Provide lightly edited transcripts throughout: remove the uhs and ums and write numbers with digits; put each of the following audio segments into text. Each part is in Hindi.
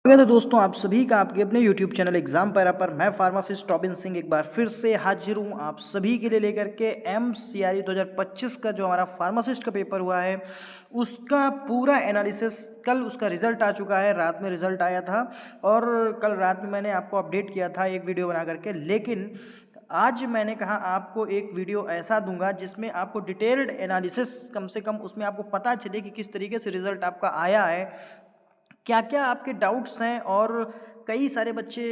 स्वागत है दोस्तों आप सभी का आपके अपने YouTube चैनल एग्जाम पैरा पर। मैं फार्मासिस्ट रॉबिन सिंह एक बार फिर से हाजिर हूँ आप सभी के लिए लेकर के MCRE 2025 का जो हमारा फार्मासिस्ट का पेपर हुआ है उसका पूरा एनालिसिस। कल उसका रिजल्ट आ चुका है, रात में रिजल्ट आया था और कल रात में मैंने आपको अपडेट किया था एक वीडियो बना करके। लेकिन आज मैंने कहा आपको एक वीडियो ऐसा दूंगा जिसमें आपको डिटेल्ड एनालिसिस, कम से कम उसमें आपको पता चले कि किस तरीके से रिजल्ट आपका आया है, क्या क्या आपके डाउट्स हैं। और कई सारे बच्चे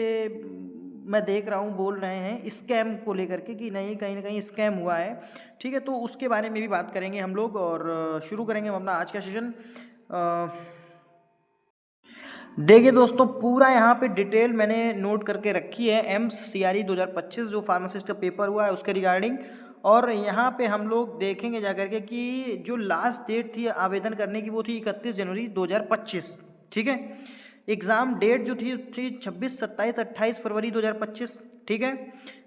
मैं देख रहा हूँ बोल रहे हैं स्कैम को लेकर के कि नहीं, कहीं ना कहीं स्कैम हुआ है। ठीक है, तो उसके बारे में भी बात करेंगे हम लोग और शुरू करेंगे हम अपना आज का सेशन। देखिए दोस्तों, पूरा यहाँ पे डिटेल मैंने नोट करके रखी है MCRE 2025 जो फार्मासिस्ट का पेपर हुआ है उसके रिगार्डिंग। और यहाँ पे हम लोग देखेंगे जाकर के कि जो लास्ट डेट थी आवेदन करने की वो थी 31 जनवरी 2025। ठीक है, एग्ज़ाम डेट जो थी 26, 27, 28 फरवरी 2025। ठीक है,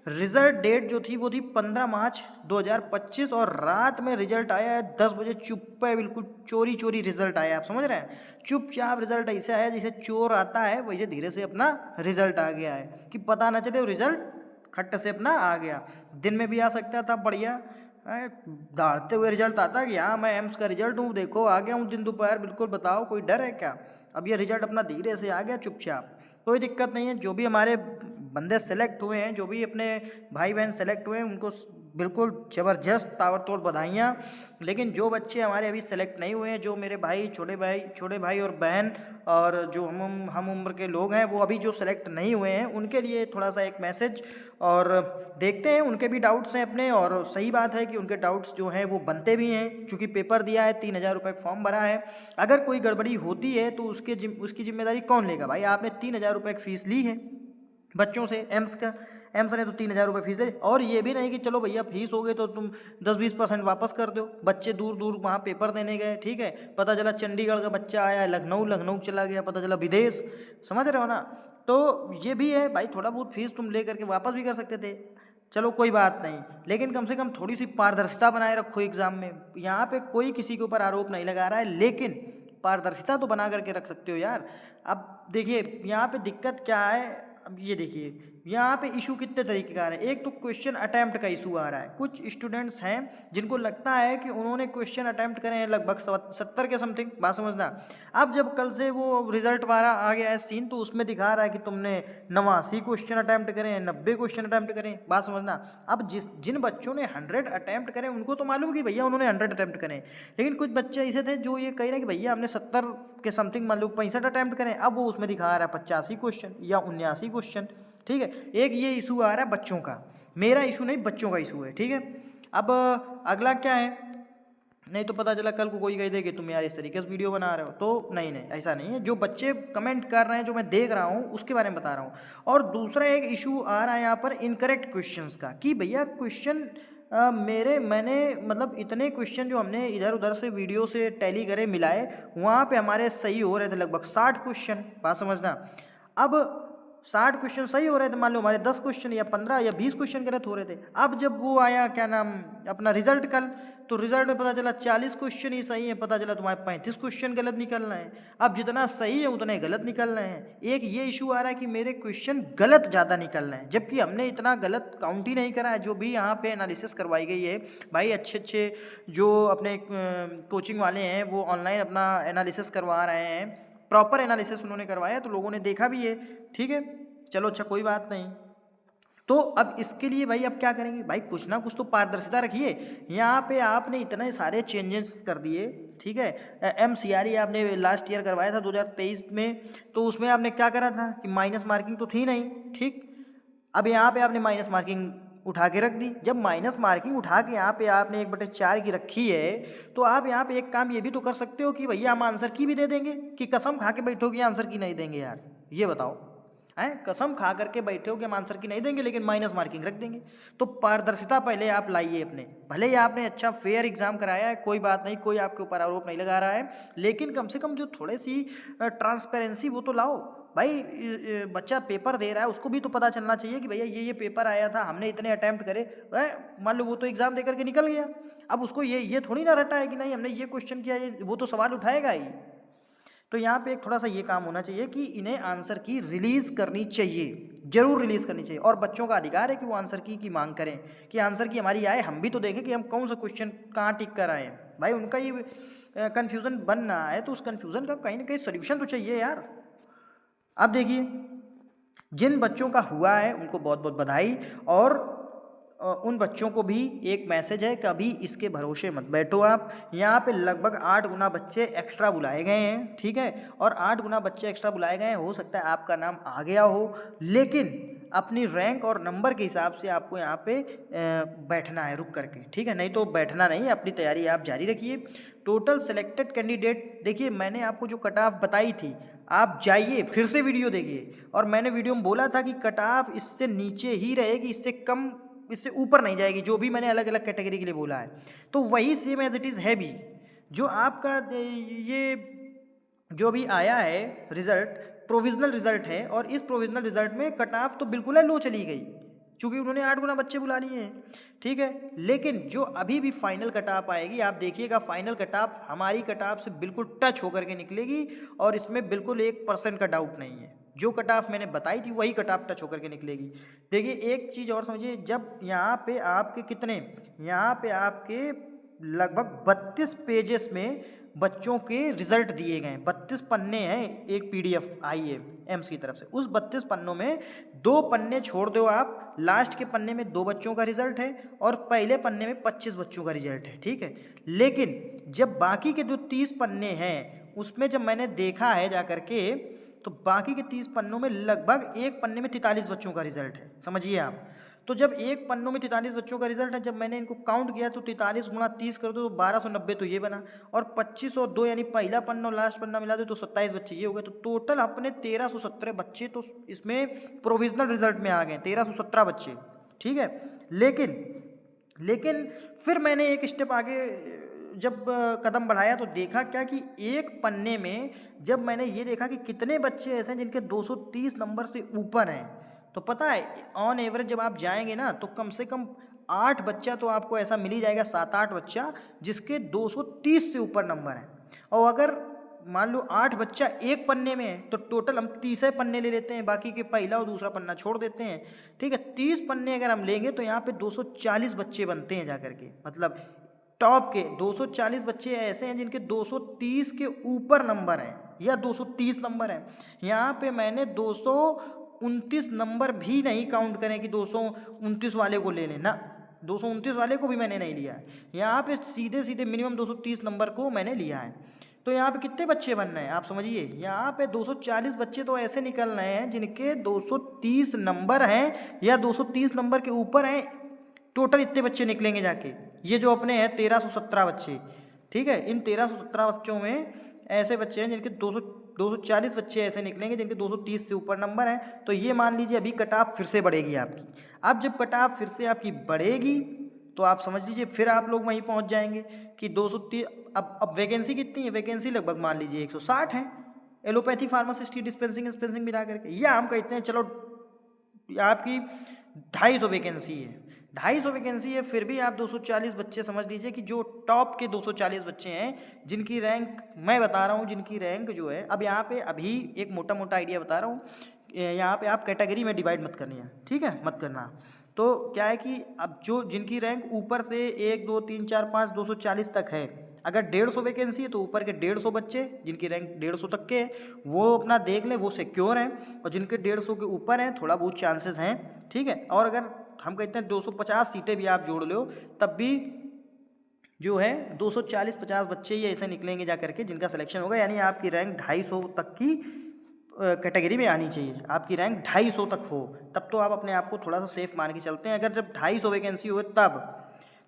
रिजल्ट डेट जो थी वो थी 15 मार्च 2025 और रात में रिजल्ट आया है 10 बजे चुप है, बिल्कुल चोरी चोरी रिजल्ट आया है। आप समझ रहे हैं, चुपचाप रिजल्ट ऐसा है जैसे चोर आता है वैसे धीरे से अपना रिजल्ट आ गया है कि पता ना चले वो रिजल्ट खट्ट से अपना आ गया। दिन में भी आ सकता था, बढ़िया दौड़ते हुए रिजल्ट आता कि हाँ मैं एम्स का रिजल्ट हूँ, देखो आ गया हूँ दिन दोपहर, बिल्कुल बताओ कोई डर है क्या। अब ये रिजल्ट अपना धीरे से आ गया चुपचाप, कोई दिक्कत नहीं है। जो भी हमारे बंदे सेलेक्ट हुए हैं, जो भी अपने भाई बहन सेलेक्ट हुए हैं उनको बिल्कुल ज़बरदस्त ताबड़तोड़ बधाइयाँ। लेकिन जो बच्चे हमारे अभी सेलेक्ट नहीं हुए हैं, जो मेरे भाई छोटे भाई और बहन और जो हम उम्र के लोग हैं वो अभी जो सेलेक्ट नहीं हुए हैं उनके लिए थोड़ा सा एक मैसेज। और देखते हैं उनके भी डाउट्स हैं अपने, और सही बात है कि उनके डाउट्स जो हैं वो बनते भी हैं क्योंकि पेपर दिया है, 3,000 रुपये फॉर्म भरा है। अगर कोई गड़बड़ी होती है तो उसकी जिम्मेदारी कौन लेगा भाई। आपने 3,000 रुपये की फ़ीस ली है बच्चों से, एम्स ने तो 3,000 रुपये फीस ले। और ये भी नहीं कि चलो भैया फीस हो गई तो तुम 10-20% वापस कर दो। बच्चे दूर दूर वहाँ पेपर देने गए, ठीक है, पता चला चंडीगढ़ का बच्चा आया, लखनऊ चला गया, पता चला विदेश। समझ रहे हो ना, तो ये भी है भाई, थोड़ा बहुत फीस तुम ले करके वापस भी कर सकते थे, चलो कोई बात नहीं। लेकिन कम से कम थोड़ी सी पारदर्शिता बनाए रखो एग्ज़ाम में। यहाँ पे कोई किसी के ऊपर आरोप नहीं लगा रहा है, लेकिन पारदर्शिता तो बना करके रख सकते हो यार। अब देखिए यहाँ पे दिक्कत क्या है, अब ये देखिए यहाँ पे इशू कितने तरीके का आ रहा है। एक तो क्वेश्चन अटैम्प्ट का इशू आ रहा है। कुछ स्टूडेंट्स हैं जिनको लगता है कि उन्होंने क्वेश्चन अटैम्प्ट करे हैं लगभग 70 के समथिंग, बात समझना। अब जब कल से वो रिजल्ट वाला आ गया है सीन तो उसमें दिखा रहा है कि तुमने 89 क्वेश्चन अटैम्प्ट करें हैं, 90 क्वेश्चन अटैम्प्ट करें, बात समझना। अब जिन बच्चों ने 100 अटैम्प्ट करें उनको तो मालूम कि भैया उन्होंने 100 अटैम्प्ट करें, लेकिन कुछ बच्चे ऐसे थे जो ये कह रहे हैं कि भैया हमने 70 के समथिंग मान लो 65 अटैम्प्ट करें। अब वो उसमें दिखा रहा है 85 क्वेश्चन या 79 क्वेश्चन। ठीक है, एक ये इशू आ रहा है बच्चों का, मेरा इशू नहीं, बच्चों का इशू है। ठीक है, अब अगला क्या है, नहीं तो पता चला कल को कोई कह दे कि तुम यार इस तरीके से वीडियो बना रहे हो, तो नहीं ऐसा नहीं है। जो बच्चे कमेंट कर रहे हैं जो मैं देख रहा हूँ उसके बारे में बता रहा हूँ। और दूसरा एक इशू आ रहा है यहाँ पर इनकरेक्ट क्वेश्चंस का कि भैया क्वेश्चन मैंने मतलब इतने क्वेश्चन जो हमने इधर उधर से वीडियो से टैली करे मिलाए वहाँ पे हमारे सही हो रहे थे लगभग 60 क्वेश्चन, बात समझना। अब 60 क्वेश्चन सही हो रहे थे, मान लो हमारे 10 क्वेश्चन या 15 या 20 क्वेश्चन गलत हो रहे थे। अब जब वो आया क्या नाम अपना रिजल्ट कल, तो रिजल्ट में पता चला 40 क्वेश्चन ही सही है, पता चला तुम्हारे 35 क्वेश्चन गलत निकल रहे हैं। अब जितना सही है उतने गलत निकल रहे हैं। एक ये इशू आ रहा है कि मेरे क्वेश्चन गलत ज़्यादा निकल रहे हैं, जबकि हमने इतना गलत काउंट ही नहीं करा है। जो भी यहाँ पे एनालिसिस करवाई गई है भाई, अच्छे अच्छे जो अपने कोचिंग वाले हैं वो ऑनलाइन अपना एनालिसिस करवा रहे हैं, प्रॉपर एनालिसिस उन्होंने करवाया है तो लोगों ने देखा भी है। ठीक है, चलो अच्छा कोई बात नहीं। तो अब इसके लिए भाई अब क्या करेंगे भाई, कुछ ना कुछ तो पारदर्शिता रखिए। यहाँ पे आपने इतने सारे चेंजेस कर दिए। ठीक है, MCRE आपने लास्ट ईयर करवाया था 2023 में, तो उसमें आपने क्या करा था कि माइनस मार्किंग तो थी नहीं। ठीक, अब यहाँ पे आपने माइनस मार्किंग उठा के रख दी। जब माइनस मार्किंग उठा के यहाँ पे आपने 1/4 की रखी है तो आप यहाँ पे एक काम ये भी तो कर सकते हो कि भैया हम आंसर की भी दे देंगे, कि कसम खा के बैठोगे आंसर की नहीं देंगे यार, ये बताओ हैं, कसम खा करके बैठे हो कि हम आंसर की नहीं देंगे लेकिन माइनस मार्किंग रख देंगे। तो पारदर्शिता पहले आप लाइए अपने। भले ही आपने अच्छा फेयर एग्जाम कराया है, कोई बात नहीं, कोई आपके ऊपर आरोप नहीं लगा रहा है, लेकिन कम से कम जो थोड़ी सी ट्रांसपेरेंसी वो तो लाओ भाई। बच्चा पेपर दे रहा है उसको भी तो पता चलना चाहिए कि भैया ये पेपर आया था, हमने इतने अटैम्प्ट करे। मान लो वो तो एग्जाम दे करके निकल गया, अब उसको ये थोड़ी ना रटा है कि नहीं हमने ये क्वेश्चन किया, वो तो सवाल उठाएगा ही। तो यहाँ पे एक थोड़ा सा ये काम होना चाहिए कि इन्हें आंसर की रिलीज़ करनी चाहिए, ज़रूर रिलीज़ करनी चाहिए। और बच्चों का अधिकार है कि वो आंसर की मांग करें कि आंसर की हमारी आए, हम भी तो देखें कि हम कौन सा क्वेश्चन कहाँ टिक कर आए हैं। भाई उनका ये कन्फ्यूज़न बन रहा है तो उस कन्फ्यूज़न का कहीं ना कहीं सोल्यूशन तो चाहिए यार। अब देखिए, जिन बच्चों का हुआ है उनको बहुत बहुत बधाई, और उन बच्चों को भी एक मैसेज है, कभी इसके भरोसे मत बैठो आप। यहाँ पे लगभग 8 गुना बच्चे एक्स्ट्रा बुलाए गए हैं, ठीक है, और 8 गुना बच्चे एक्स्ट्रा बुलाए गए हैं। हो सकता है आपका नाम आ गया हो, लेकिन अपनी रैंक और नंबर के हिसाब से आपको यहाँ पे बैठना है रुक करके, ठीक है, नहीं तो बैठना नहीं, अपनी तैयारी आप जारी रखिए। टोटल सेलेक्टेड कैंडिडेट, देखिए मैंने आपको जो कट ऑफ बताई थी, आप जाइए फिर से वीडियो देखिए, और मैंने वीडियो में बोला था कि कट ऑफ इससे नीचे ही रहेगी, इससे कम, इससे ऊपर नहीं जाएगी, जो भी मैंने अलग अलग कैटेगरी के लिए बोला है। तो वही सेम एज इट इज़ है भी, जो आपका ये जो भी आया है रिज़ल्ट, प्रोविज़नल रिज़ल्ट है, और इस प्रोविज़नल रिज़ल्ट में कट ऑफ तो बिल्कुल लो चली गई, क्योंकि उन्होंने 8 गुना बच्चे बुला लिए हैं, ठीक है। लेकिन जो अभी भी फाइनल कट ऑफ आएगी, आप देखिएगा फाइनल कट ऑफ हमारी कट ऑफ से बिल्कुल टच होकर के निकलेगी, और इसमें बिल्कुल 1% का डाउट नहीं है। जो कट ऑफ मैंने बताई थी वही कट ऑफ टच होकर के निकलेगी। देखिए एक चीज़ और समझिए, जब यहाँ पे आपके कितने, यहाँ पे आपके लगभग 32 पेजेस में बच्चों के रिजल्ट दिए गए हैं, 32 पन्ने हैं, एक पीडीएफ आई है एम्स की तरफ से। उस 32 पन्नों में 2 पन्ने छोड़ दो आप, लास्ट के पन्ने में 2 बच्चों का रिजल्ट है, और पहले पन्ने में 25 बच्चों का रिजल्ट है, ठीक है। लेकिन जब बाकी के जो 30 पन्ने हैं उसमें जब मैंने देखा है जा करके, तो बाकी के 30 पन्नों में लगभग एक पन्ने में 43 बच्चों का रिजल्ट है, समझिए आप। तो जब एक पन्नों में 43 बच्चों का रिजल्ट है, जब मैंने इनको काउंट किया तो 43 गुणा 30 कर दो तो 1290 तो ये बना, और 2502 यानी पहला पन्ना और लास्ट पन्ना मिला दो तो 27 बच्चे ये हो गए। तो टोटल अपने 1317 बच्चे तो इसमें प्रोविजनल रिजल्ट में आ गए, 1317 बच्चे, ठीक है। लेकिन फिर मैंने एक स्टेप आगे जब कदम बढ़ाया तो देखा क्या कि एक पन्ने में जब मैंने ये देखा कि कितने बच्चे ऐसे हैं जिनके 230 नंबर से ऊपर हैं, तो पता है ऑन एवरेज जब आप जाएंगे ना तो कम से कम 8 बच्चा तो आपको ऐसा मिल ही जाएगा, 7-8 बच्चा जिसके 230 से ऊपर नंबर हैं। और अगर मान लो 8 बच्चा एक पन्ने में है तो टोटल हम 30 पन्ने ले लेते हैं, बाकी के पहला और दूसरा पन्ना छोड़ देते हैं, ठीक है। 30 पन्ने अगर हम लेंगे तो यहाँ पे 240 बच्चे बनते हैं जाकर के, मतलब टॉप के 240 बच्चे ऐसे हैं जिनके 230 के ऊपर नंबर हैं या 230 नंबर हैं। यहाँ पे मैंने 229 नंबर भी नहीं काउंट करें कि 229 वाले को ले लेना, 229 वाले को भी मैंने नहीं लिया है, यहाँ पे सीधे सीधे मिनिमम 230 नंबर को मैंने लिया है। तो यहाँ पे कितने बच्चे बन रहे हैं आप समझिए, यहाँ पे 240 बच्चे तो ऐसे निकल रहे हैं जिनके 230 नंबर हैं या 230 नंबर के ऊपर हैं। टोटल इतने बच्चे निकलेंगे जाके, ये जो अपने हैं 1317 बच्चे, ठीक है। इन 1317 बच्चों में ऐसे बच्चे हैं जिनके 240 बच्चे ऐसे निकलेंगे जिनके 230 से ऊपर नंबर हैं। तो ये मान लीजिए अभी कट ऑफ फिर से बढ़ेगी आपकी। अब जब कट ऑफ फिर से आपकी बढ़ेगी तो आप समझ लीजिए फिर आप लोग वहीं पहुंच जाएंगे कि 230। अब वैकेंसी कितनी है, वैकेंसी लगभग मान लीजिए 160 है, एलोपैथी फार्मासिस्ट डिस्पेंसिंग मिला करके, या हम कहते हैं चलो आपकी 250 वैकेंसी है, 250 वैकेंसी है, फिर भी आप 240 बच्चे समझ लीजिए कि जो टॉप के 240 बच्चे हैं जिनकी रैंक मैं बता रहा हूँ, जिनकी रैंक जो है, अब यहाँ पे अभी एक मोटा मोटा आइडिया बता रहा हूँ, यहाँ पे आप कैटेगरी में डिवाइड मत करनी है, ठीक है, मत करना। तो क्या है कि अब जो जिनकी रैंक ऊपर से 1 2 3 4 5 240 तक है, अगर 150 वैकेंसी है तो ऊपर के 150 बच्चे जिनकी रैंक 150 तक के हैं वो अपना देख लें, वो सिक्योर हैं, और जिनके 150 के ऊपर हैं थोड़ा बहुत चांसेस हैं, ठीक है। और अगर हम कहते हैं 250 सीटें भी आप जोड़ लो तब भी जो है 240-50 बच्चे ही ऐसे निकलेंगे जा करके जिनका सिलेक्शन होगा, यानी आपकी रैंक 250 तक की कैटेगरी में आनी चाहिए, आपकी रैंक 250 तक हो, तब तो आप अपने आप को थोड़ा सा सेफ मान के चलते हैं, अगर जब 250 वैकेंसी हो तब।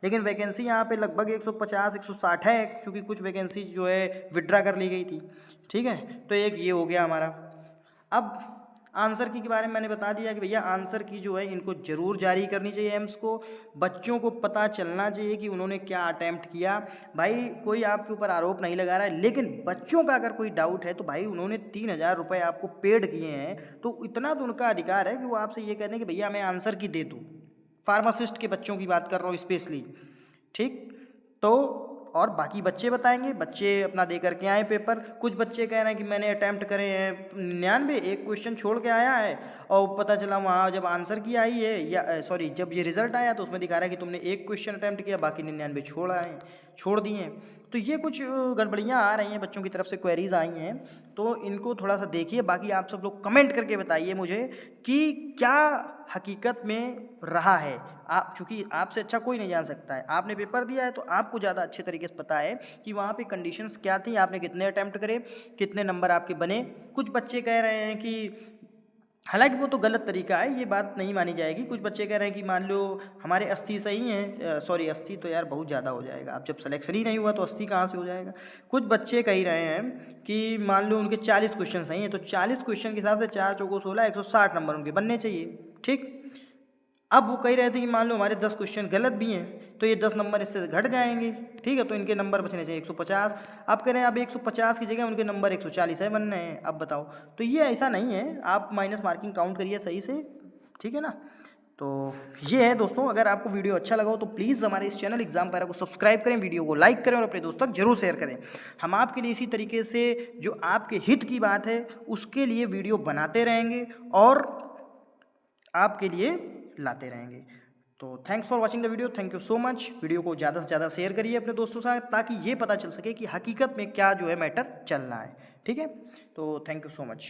लेकिन वैकेंसी यहाँ पे लगभग 150-160 है, क्योंकि कुछ वैकेंसी जो है विड्रा कर ली गई थी, ठीक है। तो एक ये हो गया हमारा। अब आंसर की के बारे में मैंने बता दिया कि भैया आंसर की जो है इनको ज़रूर जारी करनी चाहिए एम्स को, बच्चों को पता चलना चाहिए कि उन्होंने क्या अटैम्प्ट किया। भाई कोई आपके ऊपर आरोप नहीं लगा रहा है, लेकिन बच्चों का अगर कोई डाउट है तो भाई उन्होंने 3000 रुपये आपको पेड किए हैं, तो इतना तो उनका अधिकार है कि वो आपसे ये कहते हैं कि भैया मैं आंसर की दे दूँ। फार्मासिस्ट के बच्चों की बात कर रहा हूँ स्पेशली, ठीक। तो और बाकी बच्चे बताएंगे, बच्चे अपना दे करके आए पेपर। कुछ बच्चे कह रहे हैं कि मैंने अटैम्प्ट करे हैं 99, एक क्वेश्चन छोड़ के आया है और पता चला वहाँ जब आंसर की आई है या सॉरी जब ये रिजल्ट आया तो उसमें दिखा रहा है कि तुमने एक क्वेश्चन अटैम्प्ट किया, बाकी 99 छोड़ दिए हैं। तो ये कुछ गड़बड़ियाँ आ रही हैं, बच्चों की तरफ से क्वेरीज आई हैं, तो इनको थोड़ा सा देखिए। बाकी आप सब लोग कमेंट करके बताइए मुझे कि क्या हकीकत में रहा है। आप चूँकि आपसे अच्छा कोई नहीं जान सकता है, आपने पेपर दिया है तो आपको ज़्यादा अच्छे तरीके से पता है कि वहाँ पे कंडीशंस क्या थी, आपने कितने अटैम्प्ट करे, कितने नंबर आपके बने। कुछ बच्चे कह रहे हैं कि हालांकि वो तो गलत तरीका है, ये बात नहीं मानी जाएगी। कुछ बच्चे कह रहे हैं कि मान लो हमारे 80 सही हैं, सॉरी 80 तो यार बहुत ज़्यादा हो जाएगा, अब जब सिलेक्शन ही नहीं हुआ तो 80 कहाँ से हो जाएगा। कुछ बच्चे कह रहे हैं कि मान लो उनके 40 क्वेश्चन सही हैं तो 40 क्वेश्चन के हिसाब से 4 चौको 16 160 नंबर उनके बनने चाहिए, ठीक। अब वो कह रहे थे कि मान लो हमारे 10 क्वेश्चन गलत भी हैं तो ये 10 नंबर इससे घट जाएंगे, ठीक है, तो इनके नंबर बचने चाहिए 150। अब कह रहे हैं अब 150 की जगह उनके नंबर 140 है बनने हैं, अब बताओ। तो ये ऐसा नहीं है, आप माइनस मार्किंग काउंट करिए सही से, ठीक है ना। तो ये है दोस्तों, अगर आपको वीडियो अच्छा लगा हो तो प्लीज़ हमारे इस चैनल एग्जाम पैरा को सब्सक्राइब करें, वीडियो को लाइक करें और अपने दोस्तों तक जरूर शेयर करें। हम आपके लिए इसी तरीके से जो आपके हित की बात है उसके लिए वीडियो बनाते रहेंगे और आपके लिए लाते रहेंगे। तो thanks for watching the video, thank you so much. Video को ज़्यादा से ज़्यादा शेयर करिए अपने दोस्तों के साथ ताकि ये पता चल सके कि हकीकत में क्या जो है मैटर चल रहा है, ठीक है। तो थैंक यू सो मच।